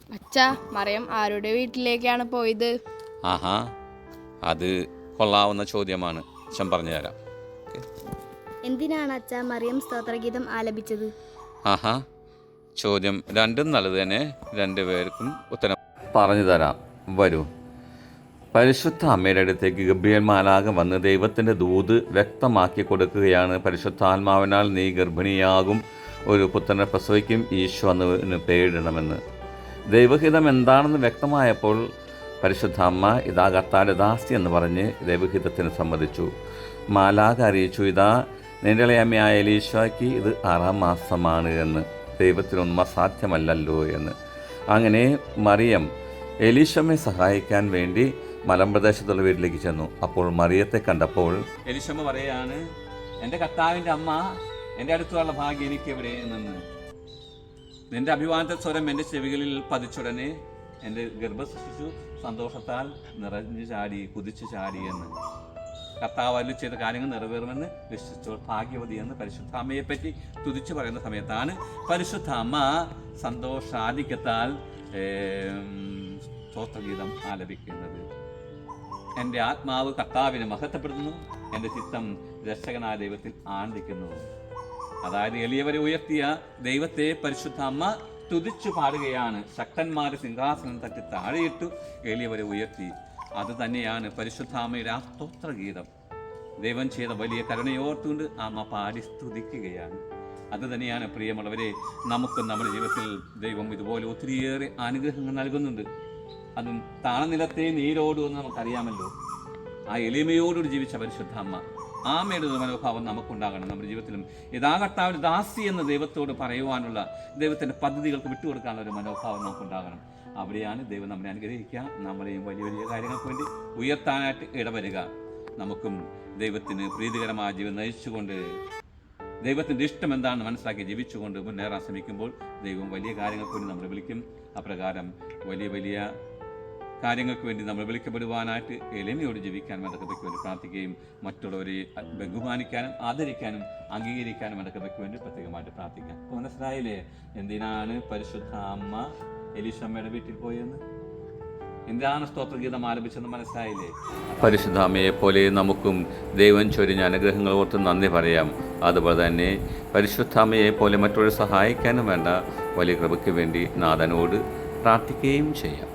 അച്ഛാ, മറിയം ആരുടെ വീട്ടിലേക്കാണ് പോയത്? ആഹാ, അത് കൊള്ളാവുന്ന ചോദ്യമാണ്. അച്ഛൻ പറഞ്ഞു തരാം. എന്തിനാണ് അച്ഛാ മറിയം സ്തോത്രഗീതം ആലപിച്ചത്? ആഹാ, ചോദ്യം രണ്ടും നല്ലത് തന്നെ. രണ്ടുപേർക്കും ഉത്തരം പറഞ്ഞു തരാം. വരൂ. പരിശുദ്ധ അമ്മയുടെ അടുത്തേക്ക് ഗബ്രിയേൽ മാലാഖ വന്ന് ദൈവത്തിൻ്റെ ദൂത് വ്യക്തമാക്കി കൊടുക്കുകയാണ്. പരിശുദ്ധാത്മാവിനാൽ നീ ഗർഭിണിയാകും, ഒരു പുത്രനെ പ്രസവിക്കും, ഈശോ അന്ന് പേരിടണമെന്ന്. ദൈവഹിതം എന്താണെന്ന് വ്യക്തമായപ്പോൾ പരിശുദ്ധ അമ്മ ഇതാ കർത്താവിൻ്റെ ദാസി എന്ന് പറഞ്ഞ് ദൈവഹിതത്തിന് സമ്മതിച്ചു. മാലാഖ അറിയിച്ചു, ഇതാ നിൻ്റെ ഇളയമ്മയായ എലീശോയ്ക്ക് ഇത് 6ാം മാസമാണ് എന്ന്. ദൈവത്തിനൊന്നും അസാധ്യമല്ലല്ലോ എന്ന്. അങ്ങനെ മറിയം എലീശമ്മയെ സഹായിക്കാൻ വേണ്ടി മലമ്പ്രദേശത്തുള്ള വീട്ടിലേക്ക് ചെന്നു. അപ്പോൾ മറിയത്തെ കണ്ടപ്പോൾ എലീശമ്മ പറയാണ്, എൻ്റെ കർത്താവിൻ്റെ അമ്മ എൻ്റെ അടുത്തുള്ള ഭാഗ്യം എനിക്ക് എവിടെ നിന്ന്. നിന്റെ അഭിമാനത്തെ സ്വരം എൻ്റെ ചെവികളിൽ പതിച്ചുടനെ എൻ്റെ ഗർഭശിശു സന്തോഷത്താൽ നിറഞ്ഞു ചാടി, കുതിച്ചു ചാടി എന്ന്. കർത്താവ് അരുളി ചെയ്ത കാര്യങ്ങൾ നിറവേറുമെന്ന് വിശ്വസിച്ചോൾ ഭാഗ്യവതി എന്ന് പരിശുദ്ധ അമ്മയെപ്പറ്റി തുതിച്ചു പറയുന്ന സമയത്താണ് പരിശുദ്ധ അമ്മ സന്തോഷാധിക്യത്താൽ സ്തോത്രഗീതം ആലപിക്കുന്നത്. എൻ്റെ ആത്മാവ് കർത്താവിനെ മഹത്വപ്പെടുത്തുന്നു, എൻ്റെ ചിത്തം രക്ഷകനായ ദൈവത്തിൽ ആനന്ദിക്കുന്നു. അതായത് എളിയവരെ ഉയർത്തിയ ദൈവത്തെ പരിശുദ്ധ അമ്മ തുതിച്ചു പാടുകയാണ്. ശക്തന്മാരെ സിംഹാസനം തട്ടി താഴെയിട്ടു എളിയവരെ ഉയർത്തി. അത് തന്നെയാണ് പരിശുദ്ധ അമ്മയുടെ ആ സ്തോത്രഗീതം. ദൈവം ചെയ്ത വലിയ കരുണയോർത്തുകൊണ്ട് അമ്മ പാടി സ്തുതിക്കുകയാണ്. അത് തന്നെയാണ് പ്രിയമുള്ളവരെ, നമുക്ക് നമ്മുടെ ജീവിതത്തിൽ ദൈവം ഇതുപോലെ ഒത്തിരിയേറെ അനുഗ്രഹങ്ങൾ നൽകുന്നുണ്ട്. അതും താണനിലത്തെ നീരോടുമെന്ന് നമുക്കറിയാമല്ലോ. ആ എളിമയോടുകൂടി ജീവിച്ച പരിശുദ്ധ അമ്മ, ആമയുടെ ഒരു മനോഭാവം നമുക്കുണ്ടാകണം. നമ്മുടെ ജീവിതത്തിലും ഇതാ കർത്താവിൻ്റെ ദാസി എന്ന് ദൈവത്തോട് പറയുവാനുള്ള, ദൈവത്തിൻ്റെ പദ്ധതികൾക്ക് വിട്ടുകൊടുക്കാനുള്ള ഒരു മനോഭാവം നമുക്കുണ്ടാകണം. അവിടെയാണ് ദൈവം നമ്മളെ അനുഗ്രഹിക്കുക, നമ്മളെയും വലിയ വലിയ കാര്യങ്ങൾക്ക് വേണ്ടി ഉയർത്താനായിട്ട് ഇടവരിക. നമുക്കും ദൈവത്തിന് പ്രീതികരമായ ജീവിതം നയിച്ചുകൊണ്ട് ദൈവത്തിൻ്റെ ഇഷ്ടം എന്താണെന്ന് മനസ്സിലാക്കി ജീവിച്ചുകൊണ്ട് മുന്നേറാൻ ശ്രമിക്കുമ്പോൾ ദൈവം വലിയ കാര്യങ്ങൾക്ക് വേണ്ടി നമ്മളെ വിളിക്കും. അപ്രകാരം വലിയ വലിയ കാര്യങ്ങൾക്ക് വേണ്ടി നമ്മൾ വിളിക്കപ്പെടുവാനായിട്ട് എളിമയോട് ജീവിക്കാൻ ഇടയ്ക്ക് വേണ്ടി പ്രാർത്ഥിക്കുകയും മറ്റുള്ളവരെ ബഹുമാനിക്കാനും ആദരിക്കാനും അംഗീകരിക്കാനും ഇടയ്ക്ക് വേണ്ടി പ്രത്യേകമായിട്ട് പ്രാർത്ഥിക്കാം. അപ്പോൾ മനസ്സിലായില്ലേ എന്തിനാണ് പരിശുദ്ധ അമ്മ എലീശമ്മയുടെ വീട്ടിൽ പോയെന്ന്? എന്താണ് സ്തോത്രഗീതം ആലപിച്ചെന്ന് മനസ്സിലായില്ലേ? പരിശുദ്ധ അമ്മയെ പോലെ നമുക്കും ദൈവം ചൊരിഞ്ഞ അനുഗ്രഹങ്ങൾ ഓർത്ത് നന്ദി പറയാം. അതുപോലെ തന്നെ പരിശുദ്ധ അമ്മയെ പോലെ മറ്റുള്ളവരെ സഹായിക്കാനും വേണ്ട വലിയ കൃപയ്ക്ക് വേണ്ടി നാഥനോട് പ്രാർത്ഥിക്കുകയും ചെയ്യാം.